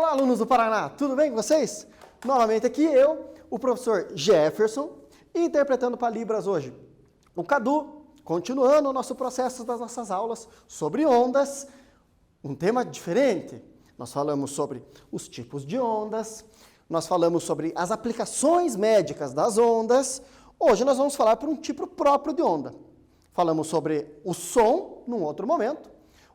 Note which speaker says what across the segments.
Speaker 1: Olá, alunos do Paraná, tudo bem com vocês? Novamente aqui eu, o professor Jefferson, interpretando para Libras hoje o Cadu, continuando o nosso processo das nossas aulas sobre ondas, um tema diferente. Nós falamos sobre os tipos de ondas, nós falamos sobre as aplicações médicas das ondas. Hoje nós vamos falar por um tipo próprio de onda. Falamos sobre o som num outro momento.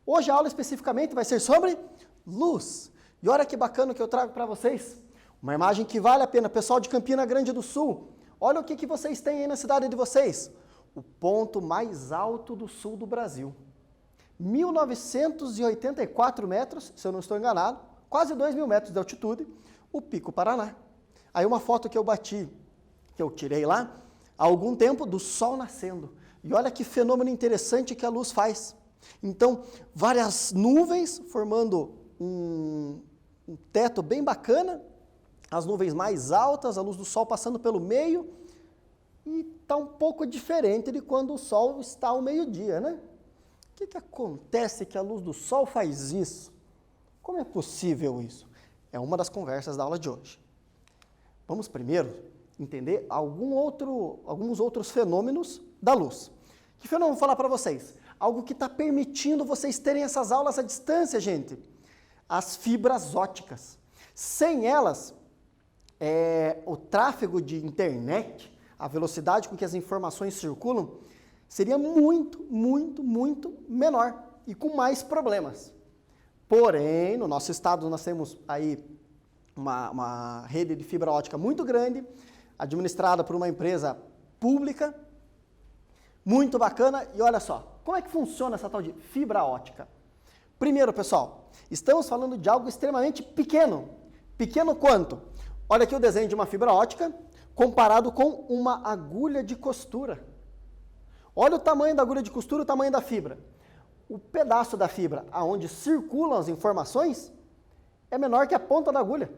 Speaker 1: Hoje a aula especificamente vai ser sobre luz. E olha que bacana que eu trago para vocês. Uma imagem que vale a pena. Pessoal de Campina Grande do Sul, olha o que vocês têm aí na cidade de vocês. O ponto mais alto do sul do Brasil. 1.984 metros, se eu não estou enganado, quase 2.000 metros de altitude, o Pico Paraná. Aí uma foto que eu bati, que eu tirei lá, há algum tempo, do sol nascendo. E olha que fenômeno interessante que a luz faz. Então, várias nuvens formando um teto bem bacana, as nuvens mais altas, a luz do sol passando pelo meio, e está um pouco diferente de quando o sol está ao meio-dia, né? O que acontece que a luz do sol faz isso? Como é possível isso? É uma das conversas da aula de hoje. Vamos primeiro entender alguns outros fenômenos da luz. Que fenômeno eu vou falar para vocês? Algo que está permitindo vocês terem essas aulas à distância, gente. As fibras óticas. Sem elas, o tráfego de internet, a velocidade com que as informações circulam, seria muito, muito, muito menor e com mais problemas. Porém, no nosso estado nós temos aí uma rede de fibra ótica muito grande, administrada por uma empresa pública, muito bacana. E olha só, como é que funciona essa tal de fibra ótica? Primeiro, pessoal, estamos falando de algo extremamente pequeno. Pequeno quanto? Olha aqui o desenho de uma fibra ótica comparado com uma agulha de costura. Olha o tamanho da agulha de costura, o tamanho da fibra. O pedaço da fibra aonde circulam as informações é menor que a ponta da agulha.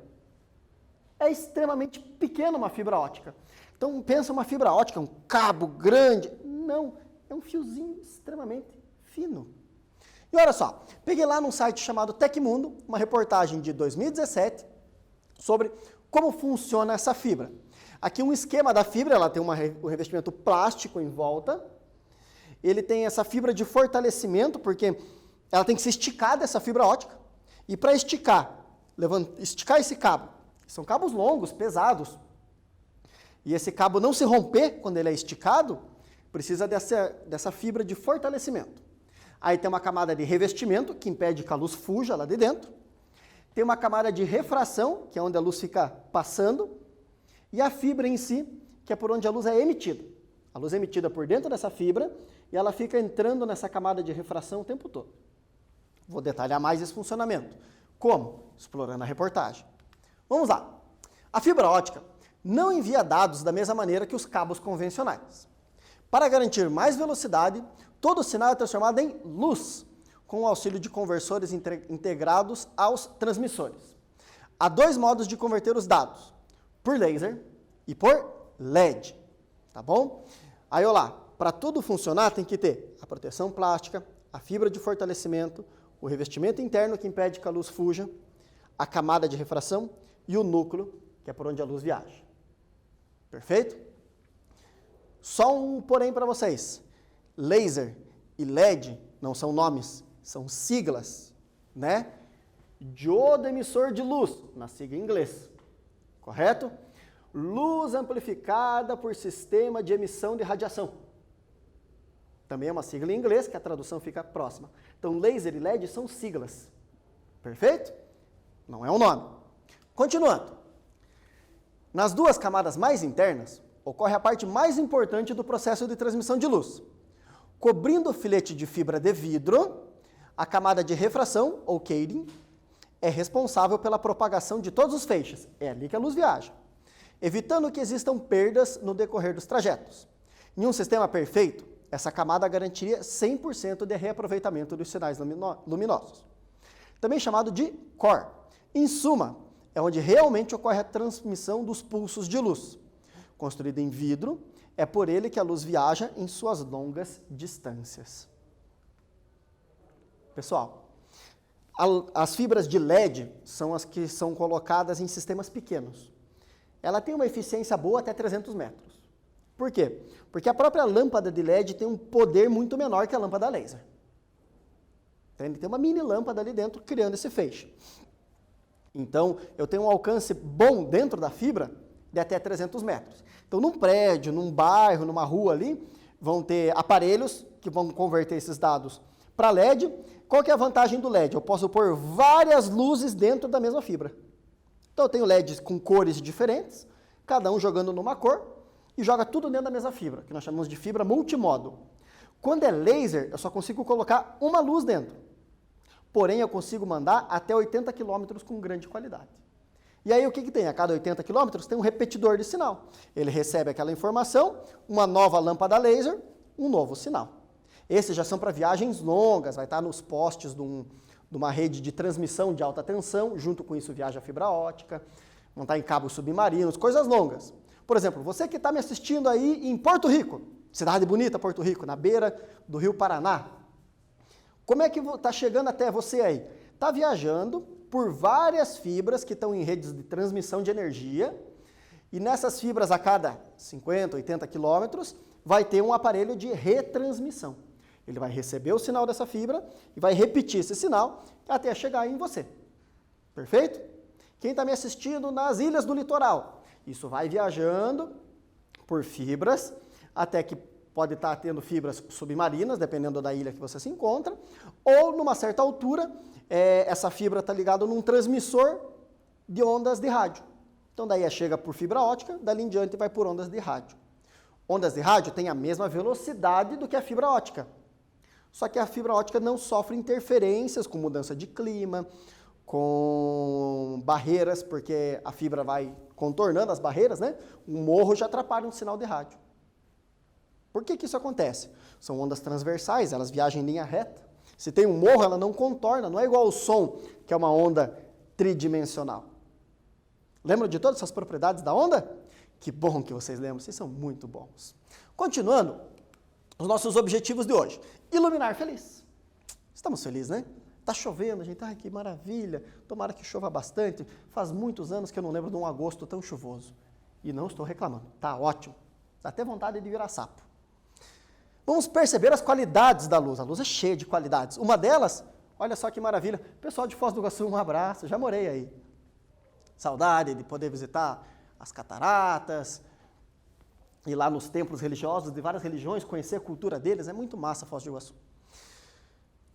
Speaker 1: É extremamente pequena uma fibra ótica. Então pensa uma fibra ótica, um cabo grande. Não, é um fiozinho extremamente fino. E olha só, peguei lá num site chamado Tecmundo, uma reportagem de 2017, sobre como funciona essa fibra. Aqui um esquema da fibra, ela tem um revestimento plástico em volta, ele tem essa fibra de fortalecimento, porque ela tem que se esticar dessa fibra ótica, e para esticar esse cabo, são cabos longos, pesados, e esse cabo não se romper quando ele é esticado, precisa dessa fibra de fortalecimento. Aí tem uma camada de revestimento, que impede que a luz fuja lá de dentro. Tem uma camada de refração, que é onde a luz fica passando. E a fibra em si, que é por onde a luz é emitida. A luz é emitida por dentro dessa fibra e ela fica entrando nessa camada de refração o tempo todo. Vou detalhar mais esse funcionamento. Como? Explorando a reportagem. Vamos lá. A fibra ótica não envia dados da mesma maneira que os cabos convencionais. Para garantir mais velocidade, todo o sinal é transformado em luz, com o auxílio de conversores integrados aos transmissores. Há dois modos de converter os dados, por laser e por LED, tá bom? Aí, olha lá, para tudo funcionar tem que ter a proteção plástica, a fibra de fortalecimento, o revestimento interno que impede que a luz fuja, a camada de refração e o núcleo, que é por onde a luz viaja. Perfeito? Só um porém para vocês. Laser e LED não são nomes, são siglas, né? Diodo emissor de luz, na sigla em inglês. Correto? Luz amplificada por sistema de emissão de radiação. Também é uma sigla em inglês, que a tradução fica próxima. Então, laser e LED são siglas. Perfeito? Não é um nome. Continuando. Nas duas camadas mais internas, ocorre a parte mais importante do processo de transmissão de luz. Cobrindo o filete de fibra de vidro, a camada de refração, ou casing, é responsável pela propagação de todos os feixes. É ali que a luz viaja, evitando que existam perdas no decorrer dos trajetos. Em um sistema perfeito, essa camada garantiria 100% de reaproveitamento dos sinais luminosos. Também chamado de core. Em suma, é onde realmente ocorre a transmissão dos pulsos de luz. Construído em vidro, é por ele que a luz viaja em suas longas distâncias. Pessoal, As fibras de LED são as que são colocadas em sistemas pequenos. Ela tem uma eficiência boa até 300 metros. Por quê? Porque a própria lâmpada de LED tem um poder muito menor que a lâmpada laser. Ele tem uma mini lâmpada ali dentro criando esse feixe. Então, eu tenho um alcance bom dentro da fibra de até 300 metros. Então, num prédio, num bairro, numa rua ali, vão ter aparelhos que vão converter esses dados para LED. Qual que é a vantagem do LED? Eu posso pôr várias luzes dentro da mesma fibra. Então, eu tenho LEDs com cores diferentes, cada um jogando numa cor, e joga tudo dentro da mesma fibra, que nós chamamos de fibra multimodo. Quando é laser, eu só consigo colocar uma luz dentro. Porém, eu consigo mandar até 80 km com grande qualidade. E aí, o que tem? A cada 80 km tem um repetidor de sinal. Ele recebe aquela informação, uma nova lâmpada laser, um novo sinal. Esses já são para viagens longas, vai estar nos postes de uma rede de transmissão de alta tensão, junto com isso viaja a fibra ótica, vão estar em cabos submarinos, coisas longas. Por exemplo, você que está me assistindo aí em Porto Rico, cidade bonita Porto Rico, na beira do Rio Paraná, como é que está chegando até você aí? Está viajando por várias fibras que estão em redes de transmissão de energia, e nessas fibras a cada 50, 80 quilômetros vai ter um aparelho de retransmissão. Ele vai receber o sinal dessa fibra e vai repetir esse sinal até chegar em você. Perfeito? Quem está me assistindo nas ilhas do litoral, isso vai viajando por fibras até que pode estar tendo fibras submarinas, dependendo da ilha que você se encontra, ou numa certa altura, essa fibra está ligada num transmissor de ondas de rádio. Então daí chega por fibra ótica, dali em diante vai por ondas de rádio. Ondas de rádio têm a mesma velocidade do que a fibra ótica. Só que a fibra ótica não sofre interferências com mudança de clima, com barreiras, porque a fibra vai contornando as barreiras, né? Um morro já atrapalha um sinal de rádio. Por que isso acontece? São ondas transversais, elas viajam em linha reta. Se tem um morro, ela não contorna, não é igual ao som, que é uma onda tridimensional. Lembram de todas essas propriedades da onda? Que bom que vocês lembram, vocês são muito bons. Continuando, os nossos objetivos de hoje. Iluminar feliz. Estamos felizes, né? Está chovendo, gente. Ai, que maravilha. Tomara que chova bastante. Faz muitos anos que eu não lembro de um agosto tão chuvoso. E não estou reclamando. Está ótimo. Dá até vontade de virar sapo. Vamos perceber as qualidades da luz. A luz é cheia de qualidades. Uma delas, olha só que maravilha. Pessoal de Foz do Iguaçu, um abraço. Já morei aí. Saudade de poder visitar as cataratas, ir lá nos templos religiosos de várias religiões, conhecer a cultura deles. É muito massa Foz do Iguaçu.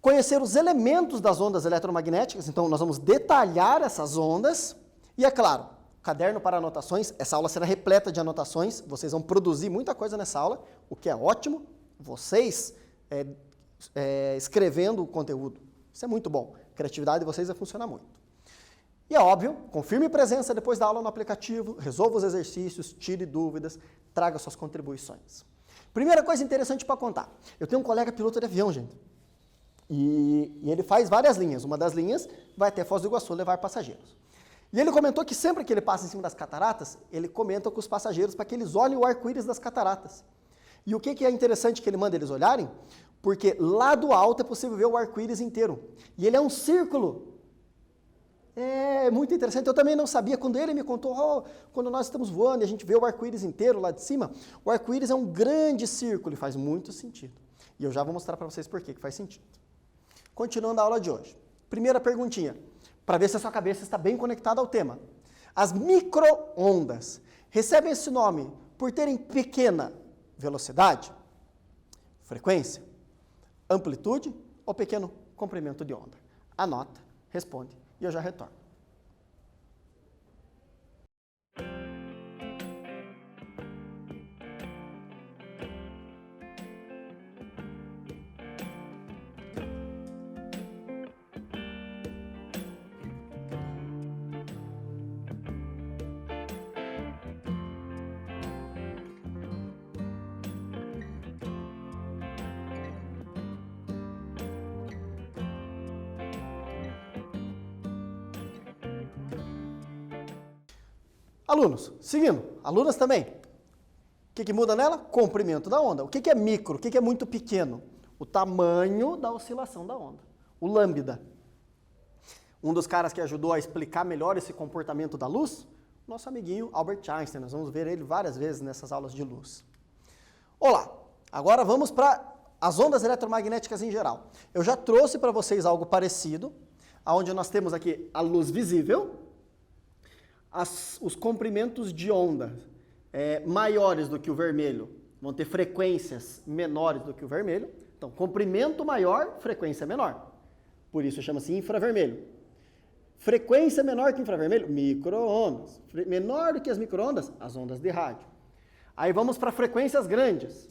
Speaker 1: Conhecer os elementos das ondas eletromagnéticas. Então, nós vamos detalhar essas ondas. E, é claro, caderno para anotações. Essa aula será repleta de anotações. Vocês vão produzir muita coisa nessa aula, o que é ótimo. Vocês escrevendo o conteúdo. Isso é muito bom. A criatividade de vocês vai funcionar muito. E é óbvio, confirme presença depois da aula no aplicativo, resolva os exercícios, tire dúvidas, traga suas contribuições. Primeira coisa interessante para contar. Eu tenho um colega piloto de avião, gente. E ele faz várias linhas. Uma das linhas vai até Foz do Iguaçu levar passageiros. E ele comentou que sempre que ele passa em cima das cataratas, ele comenta com os passageiros para que eles olhem o arco-íris das cataratas. E o que é interessante que ele manda eles olharem? Porque lá do alto é possível ver o arco-íris inteiro. E ele é um círculo. É muito interessante. Eu também não sabia. Quando ele me contou, quando nós estamos voando e a gente vê o arco-íris inteiro lá de cima, o arco-íris é um grande círculo e faz muito sentido. E eu já vou mostrar para vocês por que faz sentido. Continuando a aula de hoje. Primeira perguntinha, para ver se a sua cabeça está bem conectada ao tema. As micro-ondas recebem esse nome por terem pequena velocidade, frequência, amplitude ou pequeno comprimento de onda? Anota, responde e eu já retorno. Alunos, seguindo, alunas também. O que muda nela? Comprimento da onda. O que é micro? O que é muito pequeno? O tamanho da oscilação da onda. O lambda. Um dos caras que ajudou a explicar melhor esse comportamento da luz, nosso amiguinho Albert Einstein. Nós vamos ver ele várias vezes nessas aulas de luz. Olá, agora vamos para as ondas eletromagnéticas em geral. Eu já trouxe para vocês algo parecido, onde nós temos aqui a luz visível, os comprimentos de onda maiores do que o vermelho vão ter frequências menores do que o vermelho. Então, comprimento maior, frequência menor. Por isso chama-se infravermelho. Frequência menor que infravermelho, micro-ondas. Menor do que as micro-ondas, as ondas de rádio. Aí vamos para frequências grandes,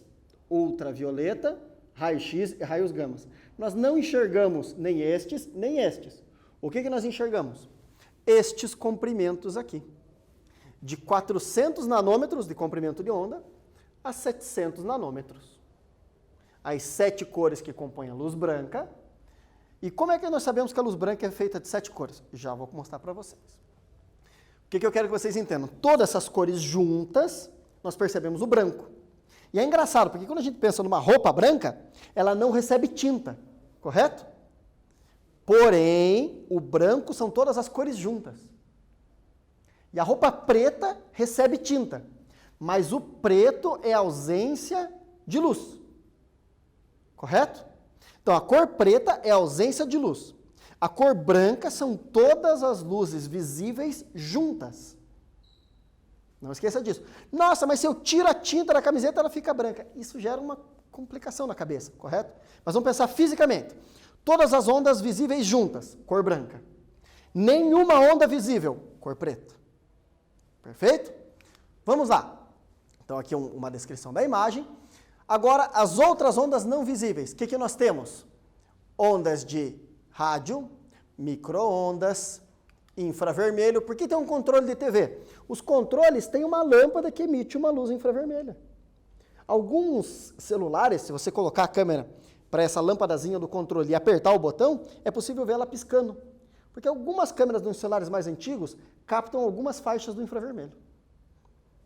Speaker 1: ultravioleta, raio-x e raios gamas. Nós não enxergamos nem estes, nem estes. O que nós enxergamos? Estes comprimentos aqui. De 400 nanômetros de comprimento de onda a 700 nanômetros. As 7 cores que compõem a luz branca. E como é que nós sabemos que a luz branca é feita de 7 cores? Já vou mostrar para vocês. O que eu quero que vocês entendam? Todas essas cores juntas, nós percebemos o branco. E é engraçado, porque quando a gente pensa numa roupa branca, ela não recebe tinta, correto? Porém, o branco são todas as cores juntas. E a roupa preta recebe tinta, mas o preto é ausência de luz, correto? Então, a cor preta é a ausência de luz. A cor branca são todas as luzes visíveis juntas. Não esqueça disso. Nossa, mas se eu tiro a tinta da camiseta, ela fica branca. Isso gera uma complicação na cabeça, correto? Mas vamos pensar fisicamente. Todas as ondas visíveis juntas, cor branca. Nenhuma onda visível, cor preta. Perfeito? Vamos lá. Então, aqui uma descrição da imagem. Agora, as outras ondas não visíveis. O que nós temos? Ondas de rádio, micro-ondas, infravermelho. Por que tem um controle de TV? Os controles têm uma lâmpada que emite uma luz infravermelha. Alguns celulares, se você colocar a câmera para essa lâmpadazinha do controle e apertar o botão, é possível ver ela piscando. Porque algumas câmeras dos celulares mais antigos captam algumas faixas do infravermelho.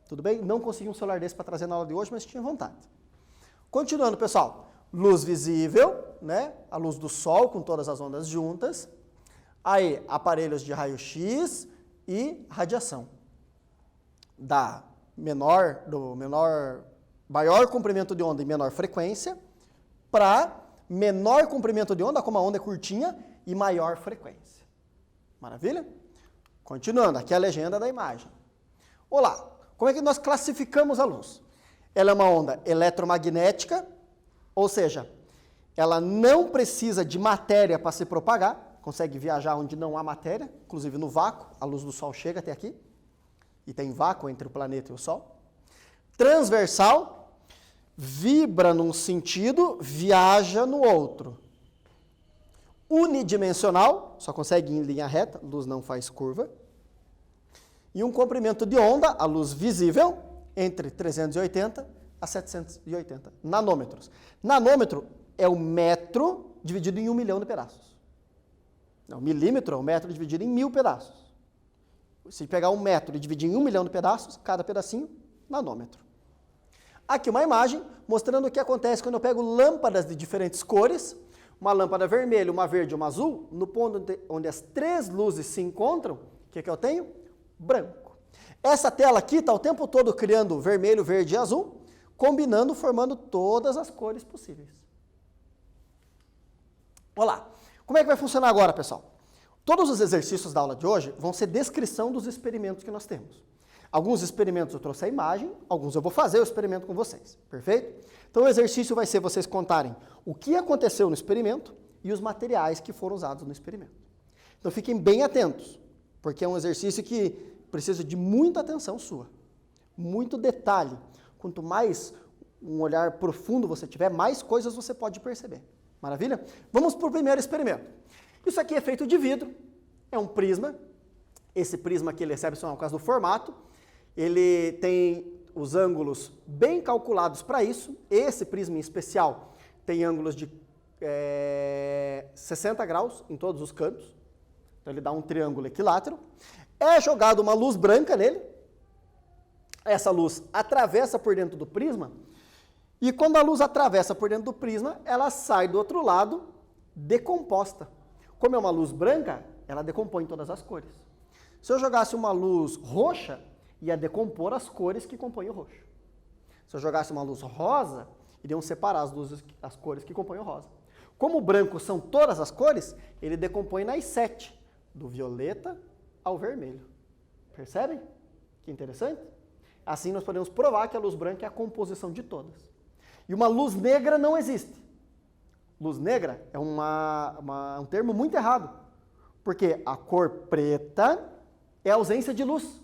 Speaker 1: Tudo bem? Não consegui um celular desse para trazer na aula de hoje, mas tinha vontade. Continuando, pessoal, luz visível, né? A luz do sol com todas as ondas juntas. Aí, aparelhos de raio-x e radiação. Maior comprimento de onda e menor frequência, para menor comprimento de onda, como a onda é curtinha, e maior frequência. Maravilha? Continuando, aqui é a legenda da imagem. Olá, como é que nós classificamos a luz? Ela é uma onda eletromagnética, ou seja, ela não precisa de matéria para se propagar, consegue viajar onde não há matéria, inclusive no vácuo, a luz do Sol chega até aqui, e tem vácuo entre o planeta e o Sol. Transversal, vibra num sentido, viaja no outro. Unidimensional, só consegue ir em linha reta, luz não faz curva. E um comprimento de onda, a luz visível, entre 380 a 780 nanômetros. Nanômetro é o metro dividido em 1 milhão de pedaços. Não, milímetro é o metro dividido em 1000 pedaços. Se pegar 1 metro e dividir em 1 milhão de pedaços, cada pedacinho, nanômetro. Aqui uma imagem mostrando o que acontece quando eu pego lâmpadas de diferentes cores, uma lâmpada vermelha, uma verde e uma azul, no ponto onde as 3 luzes se encontram, o que eu tenho? Branco. Essa tela aqui está o tempo todo criando vermelho, verde e azul, combinando, formando todas as cores possíveis. Olá, como é que vai funcionar agora, pessoal? Todos os exercícios da aula de hoje vão ser descrição dos experimentos que nós temos. Alguns experimentos eu trouxe a imagem, alguns eu vou fazer o experimento com vocês, perfeito? Então o exercício vai ser vocês contarem o que aconteceu no experimento e os materiais que foram usados no experimento. Então fiquem bem atentos, porque é um exercício que precisa de muita atenção sua, muito detalhe. Quanto mais um olhar profundo você tiver, mais coisas você pode perceber. Maravilha? Vamos para o primeiro experimento. Isso aqui é feito de vidro, é um prisma. Esse prisma aqui ele é excepcional por causa do formato. Ele tem os ângulos bem calculados para isso. Esse prisma em especial tem ângulos de 60 graus em todos os cantos. Então ele dá um triângulo equilátero. É jogada uma luz branca nele. Essa luz atravessa por dentro do prisma. E quando a luz atravessa por dentro do prisma, ela sai do outro lado decomposta. Como é uma luz branca, ela decompõe todas as cores. Se eu jogasse uma luz roxa, ia decompor as cores que compõem o roxo. Se eu jogasse uma luz rosa, iriam separar as cores que compõem o rosa. Como o branco são todas as cores, ele decompõe nas 7, do violeta ao vermelho. Percebem? Que interessante? Assim nós podemos provar que a luz branca é a composição de todas. E uma luz negra não existe. Luz negra é um termo muito errado, porque a cor preta é a ausência de luz.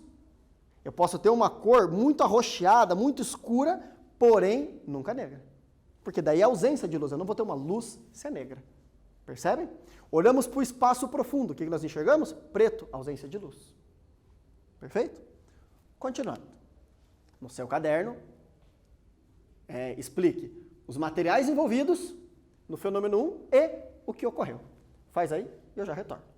Speaker 1: Eu posso ter uma cor muito arroxeada, muito escura, porém nunca negra. Porque daí é ausência de luz, eu não vou ter uma luz se é negra. Percebem? Olhamos para o espaço profundo, o que nós enxergamos? Preto, ausência de luz. Perfeito? Continuando. No seu caderno, explique os materiais envolvidos no fenômeno 1 e o que ocorreu. Faz aí e eu já retorno.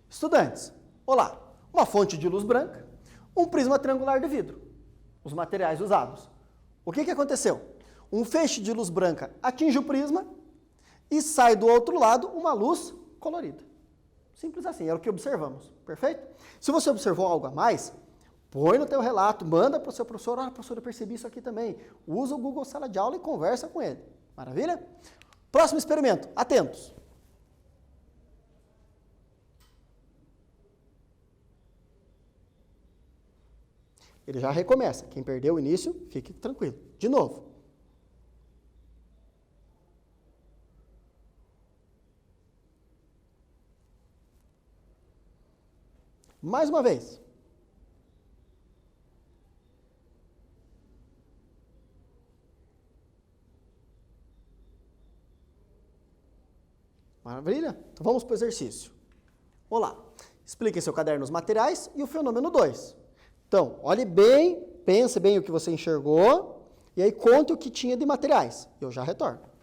Speaker 1: Estudantes, olá! Uma fonte de luz branca, um prisma triangular de vidro, os materiais usados. O que aconteceu? Um feixe de luz branca atinge o prisma e sai do outro lado uma luz colorida. Simples assim, era o que observamos, perfeito? Se você observou algo a mais, põe no teu relato, manda para o seu professor, professor, eu percebi isso aqui também. Usa o Google Sala de Aula e conversa com ele. Maravilha? Próximo experimento, atentos. Ele já recomeça. Quem perdeu o início, fique tranquilo. De novo. Mais uma vez. Maravilha? Então vamos para o exercício. Olá, explique em seu caderno os materiais e o fenômeno 2. Então, olhe bem, pense bem o que você enxergou e aí conte o que tinha de materiais. Eu já retorno.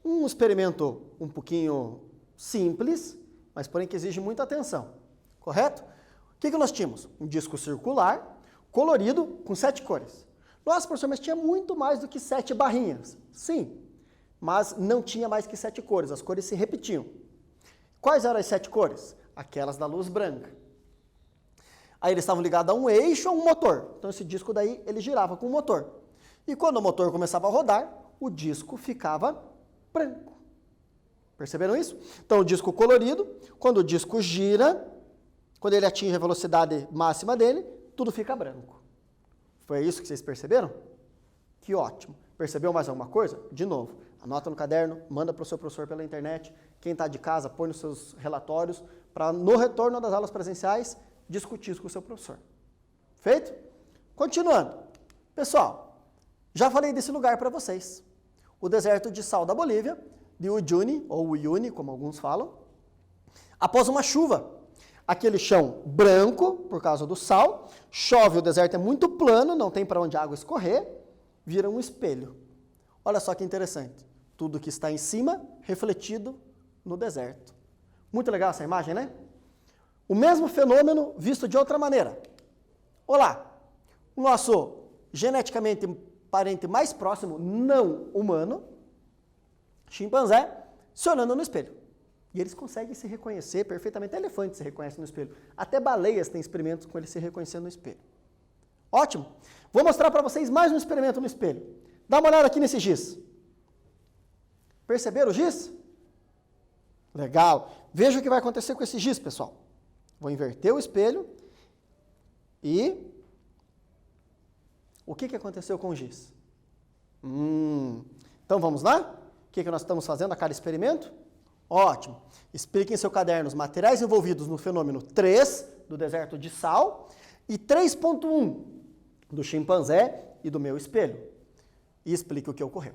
Speaker 1: Um experimento um pouquinho simples, mas porém que exige muita atenção, correto? O que nós tínhamos? Um disco circular, colorido, com 7 cores. Nossa, professor, mas tinha muito mais do que 7 barrinhas. Sim, mas não tinha mais que 7 cores, as cores se repetiam. Quais eram as 7 cores? Aquelas da luz branca. Aí eles estavam ligados a um eixo, a um motor. Então esse disco daí, ele girava com o motor. E quando o motor começava a rodar, o disco ficava branco. Perceberam isso? Então o disco colorido, quando o disco gira, quando ele atinge a velocidade máxima dele, tudo fica branco. Foi isso que vocês perceberam? Que ótimo. Percebeu mais alguma coisa? De novo, anota no caderno, manda para o seu professor pela internet. Quem está de casa, põe nos seus relatórios, para no retorno das aulas presenciais, discutir isso com o seu professor. Feito? Continuando. Pessoal, já falei desse lugar para vocês. O deserto de sal da Bolívia, de Uyuni, ou Uyuni, como alguns falam. Após uma chuva, aquele chão branco, por causa do sal, chove, o deserto é muito plano, não tem para onde a água escorrer, vira um espelho. Olha só que interessante. Tudo que está em cima, refletido no deserto. Muito legal essa imagem, né? O mesmo fenômeno visto de outra maneira. Olá, o nosso geneticamente parente mais próximo, não humano, chimpanzé, se olhando no espelho. E eles conseguem se reconhecer perfeitamente. Elefantes se reconhecem no espelho. Até baleias têm experimentos com eles se reconhecendo no espelho. Ótimo. Vou mostrar para vocês mais um experimento no espelho. Dá uma olhada aqui nesse giz. Perceberam o giz? Legal. Veja o que vai acontecer com esse giz, pessoal. Vou inverter o espelho e... O que aconteceu com o giz? Então vamos lá? O que nós estamos fazendo a cada experimento? Ótimo. Explique em seu caderno os materiais envolvidos no fenômeno 3 do deserto de sal e 3.1 do chimpanzé e do meu espelho. E explique o que ocorreu.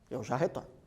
Speaker 1: Eu já retorno.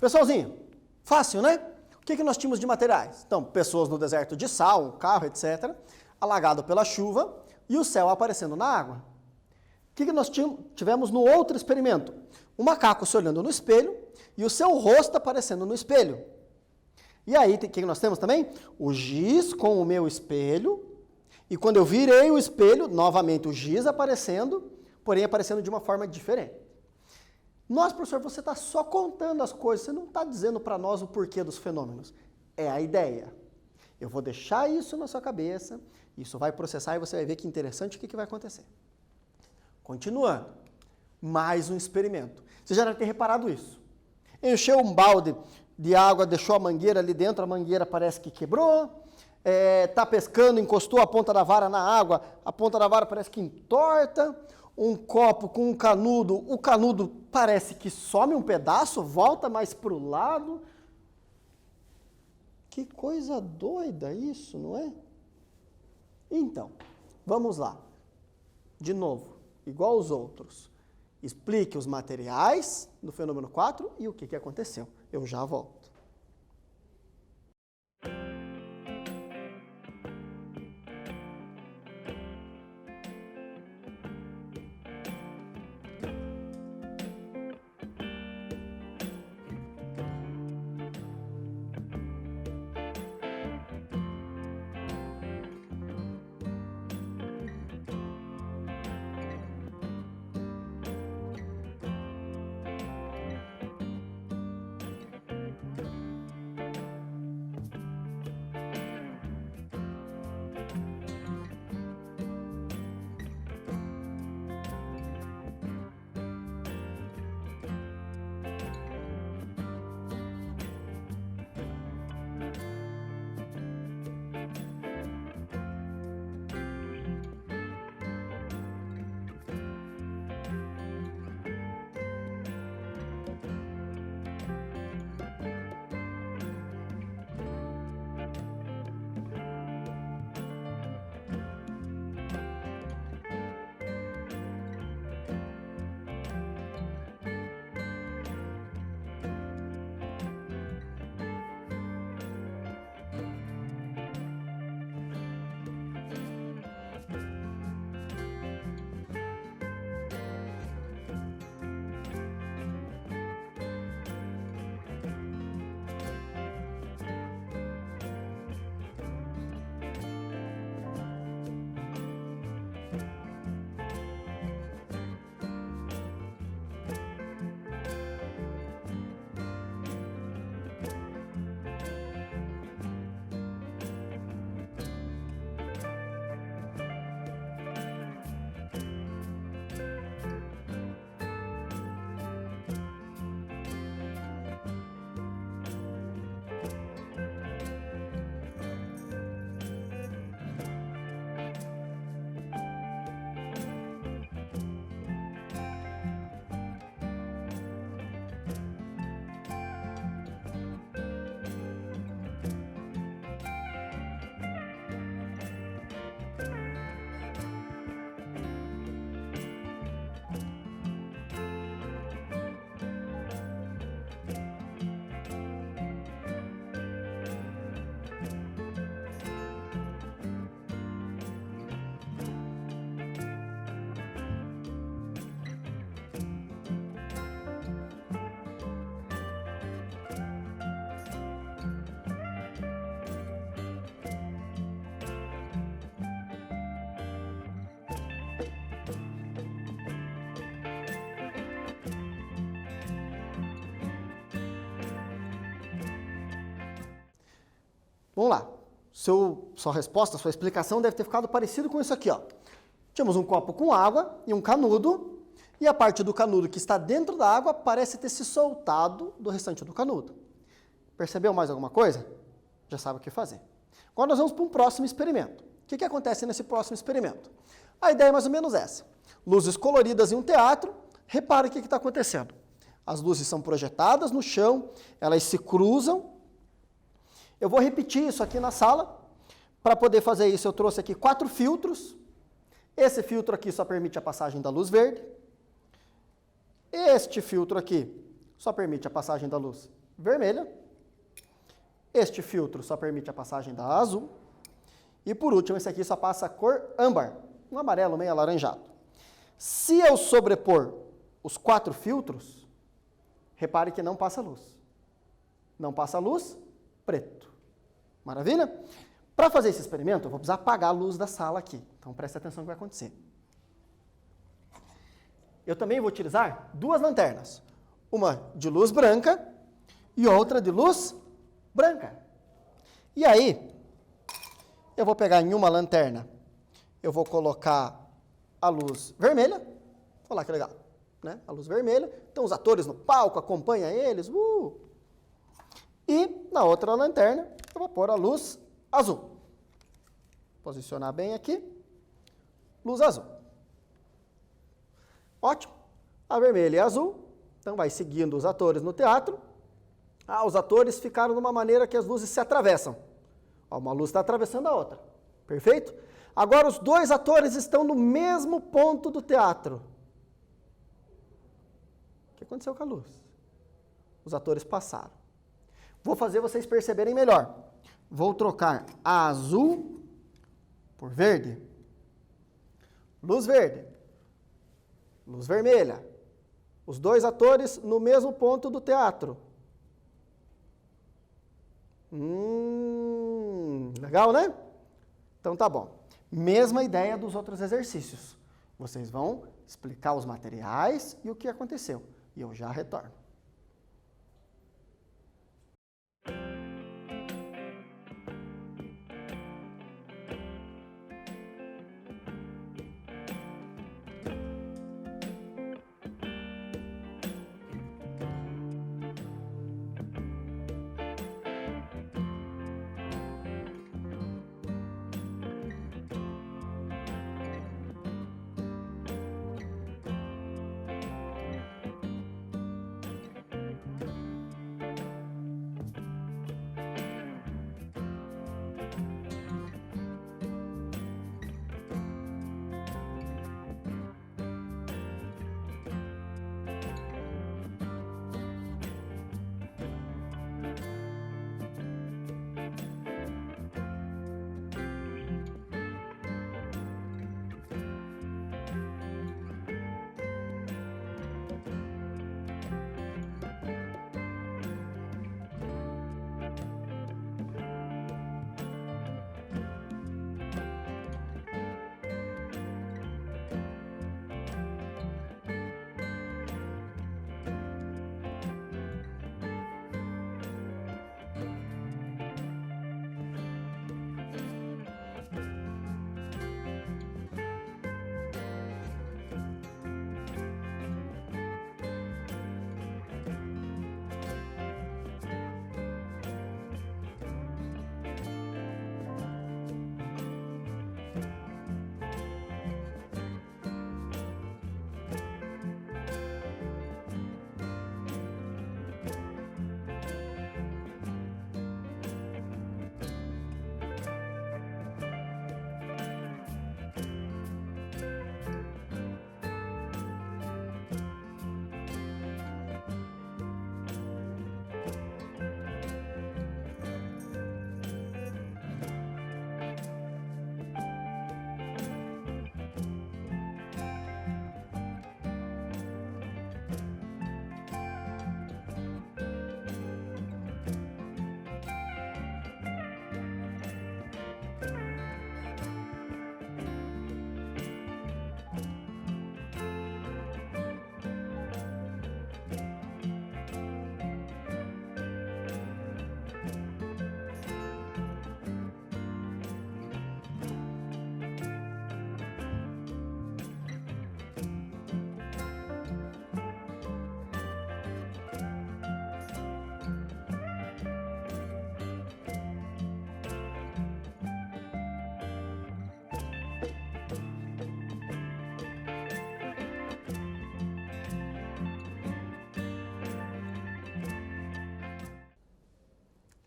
Speaker 1: Pessoalzinho, fácil, né? O que nós tínhamos de materiais? Então, pessoas no deserto de sal, um carro, etc., alagado pela chuva e o céu aparecendo na água. O que nós tivemos no outro experimento? O macaco se olhando no espelho e o seu rosto aparecendo no espelho. E aí, o que nós temos também? O giz com o meu espelho, e quando eu virei o espelho, novamente o giz aparecendo, porém aparecendo de uma forma diferente. Nossa, professor, você está só contando as coisas, você não está dizendo para nós o porquê dos fenômenos. É a ideia. Eu vou deixar isso na sua cabeça, isso vai processar e você vai ver que interessante o que vai acontecer. Continuando, mais um experimento. Você já deve ter reparado isso. Encheu um balde de água, deixou a mangueira ali dentro, a mangueira parece que quebrou, está pescando, encostou a ponta da vara na água, a ponta da vara parece que entorta, um copo com um canudo, o canudo parece que some um pedaço, volta mais para o lado. Que coisa doida isso, não é? Então, vamos lá. De novo, igual aos outros. Explique os materiais do fenômeno 4 e o que aconteceu. Eu já volto. Vamos lá. Sua resposta, sua explicação deve ter ficado parecido com isso aqui, ó. Tínhamos um copo com água e um canudo, e a parte do canudo que está dentro da água parece ter se soltado do restante do canudo. Percebeu mais alguma coisa? Já sabe o que fazer. Agora nós vamos para um próximo experimento. O que acontece nesse próximo experimento? A ideia é mais ou menos essa. Luzes coloridas em um teatro. Repare o que está acontecendo. As luzes são projetadas no chão, elas se cruzam. Eu vou repetir isso aqui na sala. Para poder fazer isso, eu trouxe aqui 4 filtros. Esse filtro aqui só permite a passagem da luz verde. Este filtro aqui só permite a passagem da luz vermelha. Este filtro só permite a passagem da azul. E por último, esse aqui só passa a cor âmbar, um amarelo meio alaranjado. Se eu sobrepor os 4 filtros, repare que não passa luz. Não passa luz, preto. Maravilha? Para fazer esse experimento, eu vou precisar apagar a luz da sala aqui. Então preste atenção no que vai acontecer. Eu também vou utilizar 2 lanternas. Uma de luz branca e outra de luz branca. E aí, eu vou pegar em uma lanterna, eu vou colocar a luz vermelha. Olha lá que legal, né? A luz vermelha. Então os atores no palco acompanham eles. E na outra lanterna, eu vou pôr a luz azul. Posicionar bem aqui. Luz azul. Ótimo. A vermelha e a azul. Então vai seguindo os atores no teatro. Os atores ficaram de uma maneira que as luzes se atravessam. Uma luz está atravessando a outra. Perfeito? Agora os 2 atores estão no mesmo ponto do teatro. O que aconteceu com a luz? Os atores passaram. Vou fazer vocês perceberem melhor. Vou trocar a azul por verde. Luz verde. Luz vermelha. Os 2 atores no mesmo ponto do teatro. Legal, né? Então tá bom. Mesma ideia dos outros exercícios. Vocês vão explicar os materiais e o que aconteceu. E eu já retorno.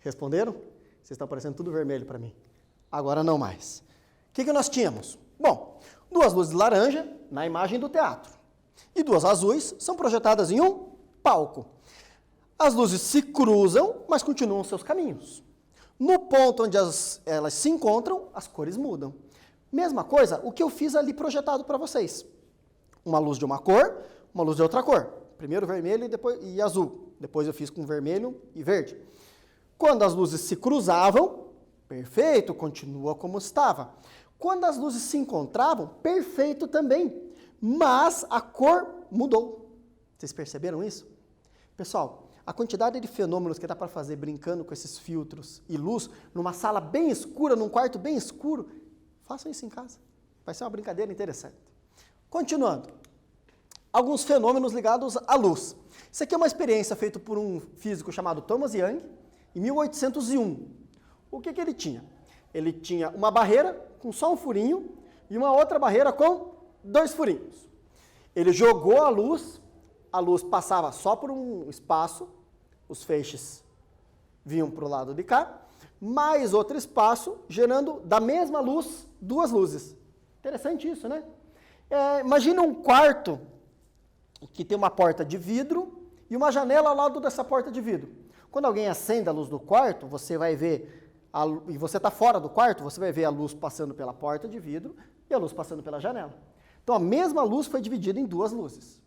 Speaker 1: Responderam? Vocês estão parecendo tudo vermelho para mim. Agora não mais. O que nós tínhamos? Bom, duas luzes laranja na imagem do teatro. E duas azuis são projetadas em um palco. As luzes se cruzam, mas continuam seus caminhos. No ponto onde elas se encontram, as cores mudam. Mesma coisa, o que eu fiz ali projetado para vocês. Uma luz de uma cor, uma luz de outra cor. Primeiro vermelho e azul. Depois eu fiz com vermelho e verde. Quando as luzes se cruzavam, perfeito, continua como estava. Quando as luzes se encontravam, perfeito também. Mas a cor mudou. Vocês perceberam isso? Pessoal, a quantidade de fenômenos que dá para fazer brincando com esses filtros e luz, numa sala bem escura, num quarto bem escuro, façam isso em casa. Vai ser uma brincadeira interessante. Continuando. Alguns fenômenos ligados à luz. Isso aqui é uma experiência feita por um físico chamado Thomas Young, em 1801. O que ele tinha? Ele tinha uma barreira com só um furinho e uma outra barreira com 2 furinhos. Ele jogou a luz passava só por um espaço, os feixes vinham para o lado de cá, mais outro espaço, gerando da mesma luz 2 luzes. Interessante isso, né? Imagina um quarto que tem uma porta de vidro e uma janela ao lado dessa porta de vidro. Quando alguém acende a luz do quarto, você vai ver, e você está fora do quarto, você vai ver a luz passando pela porta de vidro e a luz passando pela janela. Então a mesma luz foi dividida em 2 luzes.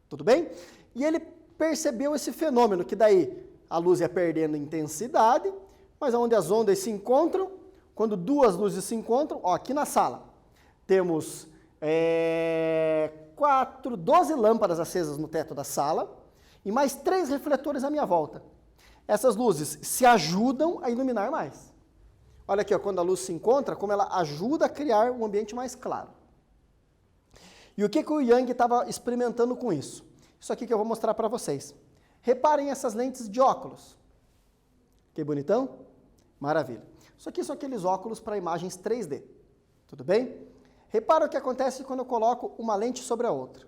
Speaker 1: Tudo bem? E ele percebeu esse fenômeno, que daí a luz ia perdendo intensidade, mas onde as ondas se encontram, quando 2 luzes se encontram, ó, aqui na sala, temos 12 lâmpadas acesas no teto da sala, e mais 3 refletores à minha volta. Essas luzes se ajudam a iluminar mais. Olha aqui, ó, quando a luz se encontra, como ela ajuda a criar um ambiente mais claro. E o que o Young estava experimentando com isso? Isso aqui que eu vou mostrar para vocês. Reparem essas lentes de óculos. Que bonitão? Maravilha. Isso aqui são aqueles óculos para imagens 3D. Tudo bem? Repara o que acontece quando eu coloco uma lente sobre a outra.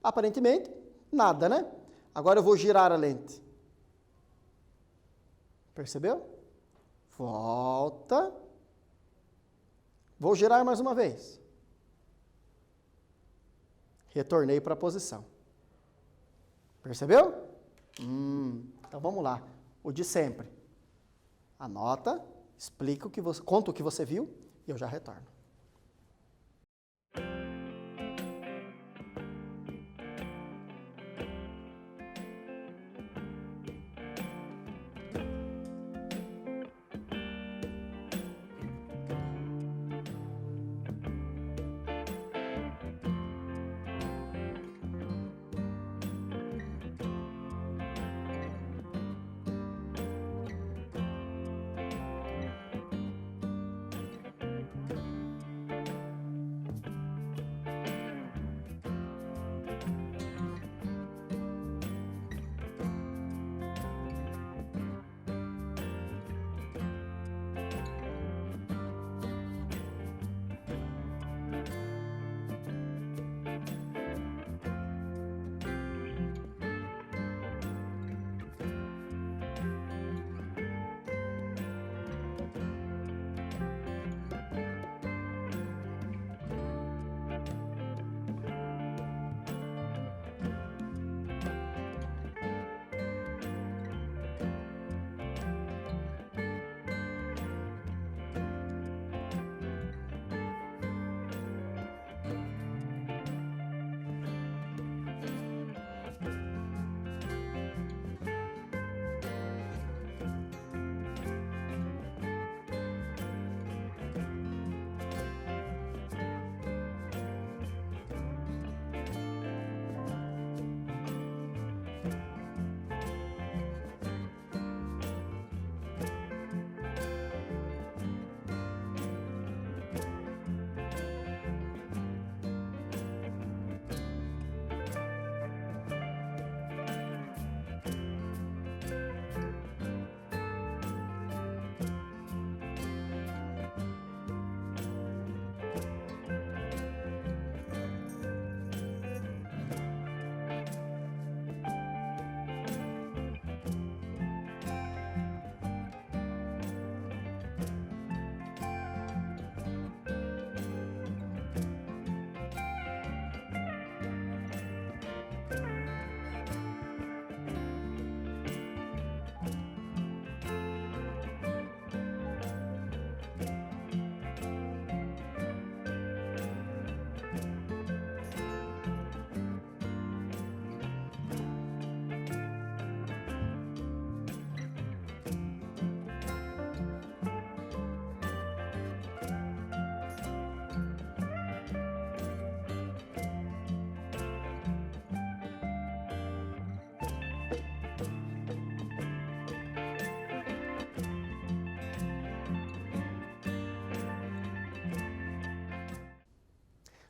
Speaker 1: Aparentemente, nada, né? Agora eu vou girar a lente. Percebeu? Volta. Vou girar mais uma vez. Retornei para a posição. Percebeu? Então vamos lá. O de sempre. Anota, explica conta o que você viu e eu já retorno.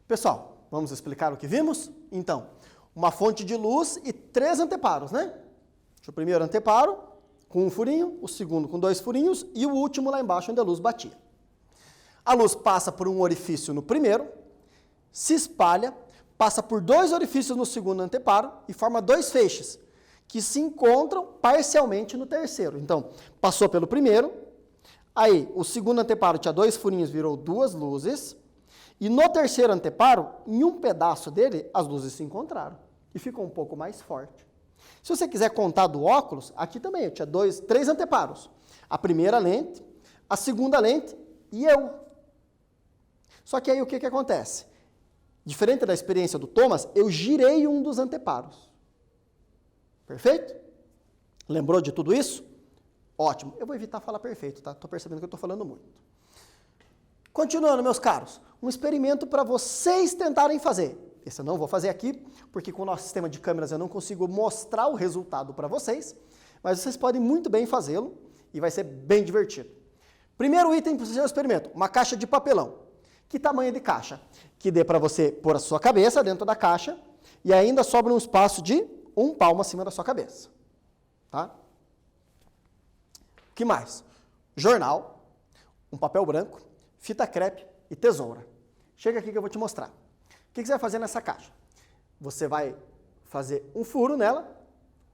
Speaker 1: Pessoal, vamos explicar o que vimos? Então, uma fonte de luz e 3 anteparos, né? O primeiro anteparo com um furinho, o segundo com 2 furinhos e o último lá embaixo onde a luz batia. A luz passa por um orifício no primeiro, se espalha, passa por 2 orifícios no segundo anteparo e forma 2 feixes, que se encontram parcialmente no terceiro. Então, passou pelo primeiro, aí o segundo anteparo tinha 2 furinhos, virou 2 luzes, e no terceiro anteparo, em um pedaço dele, as luzes se encontraram e ficou um pouco mais forte. Se você quiser contar do óculos, aqui também eu tinha 3 anteparos. A primeira lente, a segunda lente e eu. Só que aí o que acontece? Diferente da experiência do Thomas, eu girei um dos anteparos. Perfeito? Lembrou de tudo isso? Ótimo. Eu vou evitar falar perfeito, tá? Estou percebendo que eu estou falando muito. Continuando, meus caros, um experimento para vocês tentarem fazer. Esse eu não vou fazer aqui, porque com o nosso sistema de câmeras eu não consigo mostrar o resultado para vocês, mas vocês podem muito bem fazê-lo e vai ser bem divertido. Primeiro item para o seu experimento, uma caixa de papelão. Que tamanho de caixa? Que dê para você pôr a sua cabeça dentro da caixa e ainda sobra um espaço de 1 palmo acima da sua cabeça. Tá? O que mais? Jornal, um papel branco, fita crepe e tesoura. Chega aqui que eu vou te mostrar. O que você vai fazer nessa caixa? Você vai fazer um furo nela.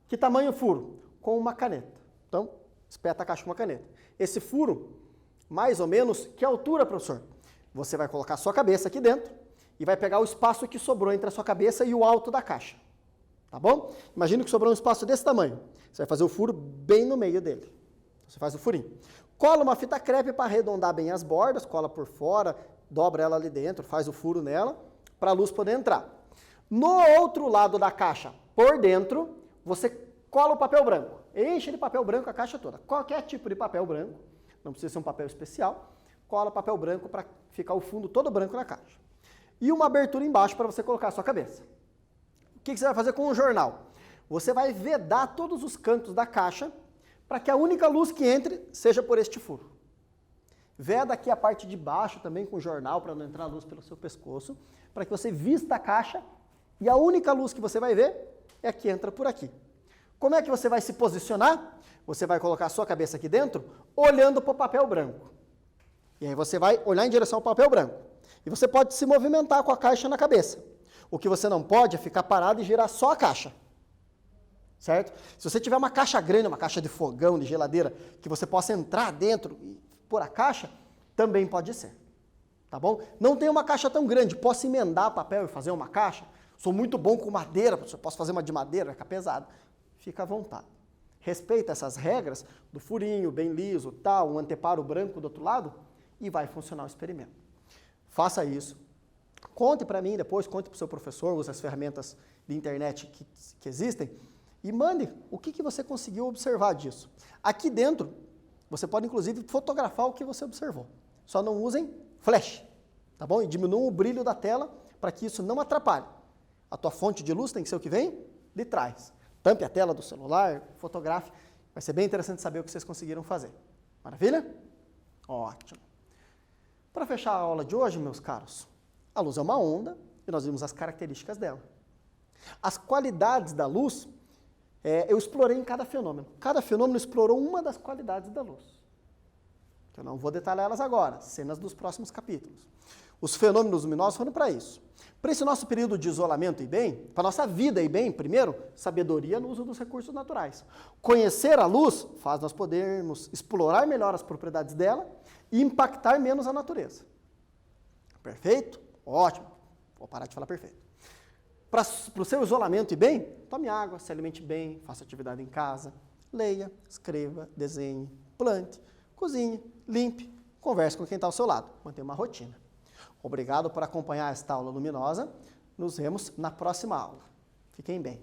Speaker 1: Que tamanho furo? Com uma caneta. Então, espeta a caixa com uma caneta. Esse furo, mais ou menos, que altura, professor? Você vai colocar a sua cabeça aqui dentro e vai pegar o espaço que sobrou entre a sua cabeça e o alto da caixa. Tá bom? Imagina que sobrou um espaço desse tamanho. Você vai fazer o furo bem no meio dele. Você faz o furinho. Cola uma fita crepe para arredondar bem as bordas, cola por fora, dobra ela ali dentro, faz o furo nela, para a luz poder entrar. No outro lado da caixa, por dentro, você cola o papel branco. Enche de papel branco a caixa toda. Qualquer tipo de papel branco, não precisa ser um papel especial, cola papel branco para ficar o fundo todo branco na caixa. E uma abertura embaixo para você colocar a sua cabeça. O que você vai fazer com o jornal? Você vai vedar todos os cantos da caixa para que a única luz que entre seja por este furo. Veda aqui a parte de baixo também com o jornal para não entrar luz pelo seu pescoço, para que você vista a caixa e a única luz que você vai ver é a que entra por aqui. Como é que você vai se posicionar? Você vai colocar a sua cabeça aqui dentro, olhando para o papel branco. E aí você vai olhar em direção ao papel branco. E você pode se movimentar com a caixa na cabeça. O que você não pode é ficar parado e girar só a caixa. Certo? Se você tiver uma caixa grande, uma caixa de fogão, de geladeira, que você possa entrar dentro e pôr a caixa, também pode ser. Tá bom? Não tem uma caixa tão grande, posso emendar papel e fazer uma caixa? Sou muito bom com madeira, posso fazer uma de madeira, vai ficar pesado. Fica à vontade. Respeita essas regras do furinho, bem liso, tal, um anteparo branco do outro lado, e vai funcionar o experimento. Faça isso. Conte para mim depois, conte para o seu professor, use as ferramentas de internet que existem, e mande o que você conseguiu observar disso. Aqui dentro, você pode inclusive fotografar o que você observou. Só não usem flash, tá bom? E diminuam o brilho da tela para que isso não atrapalhe. A tua fonte de luz tem que ser o que vem de trás. Tampe a tela do celular, fotografe. Vai ser bem interessante saber o que vocês conseguiram fazer. Maravilha? Ótimo. Para fechar a aula de hoje, meus caros, a luz é uma onda e nós vimos as características dela. As qualidades da luz, eu explorei em cada fenômeno. Cada fenômeno explorou uma das qualidades da luz. Eu não vou detalhar elas agora, cenas dos próximos capítulos. Os fenômenos luminosos foram para isso. Para esse nosso período de isolamento e bem, para a nossa vida e bem, primeiro, sabedoria no uso dos recursos naturais. Conhecer a luz faz nós podermos explorar melhor as propriedades dela e impactar menos a natureza. Perfeito? Ótimo. Vou parar de falar perfeito. Para o seu isolamento e bem, tome água, se alimente bem, faça atividade em casa, leia, escreva, desenhe, plante, cozinhe, limpe, converse com quem está ao seu lado, mantenha uma rotina. Obrigado por acompanhar esta aula luminosa. Nos vemos na próxima aula. Fiquem bem.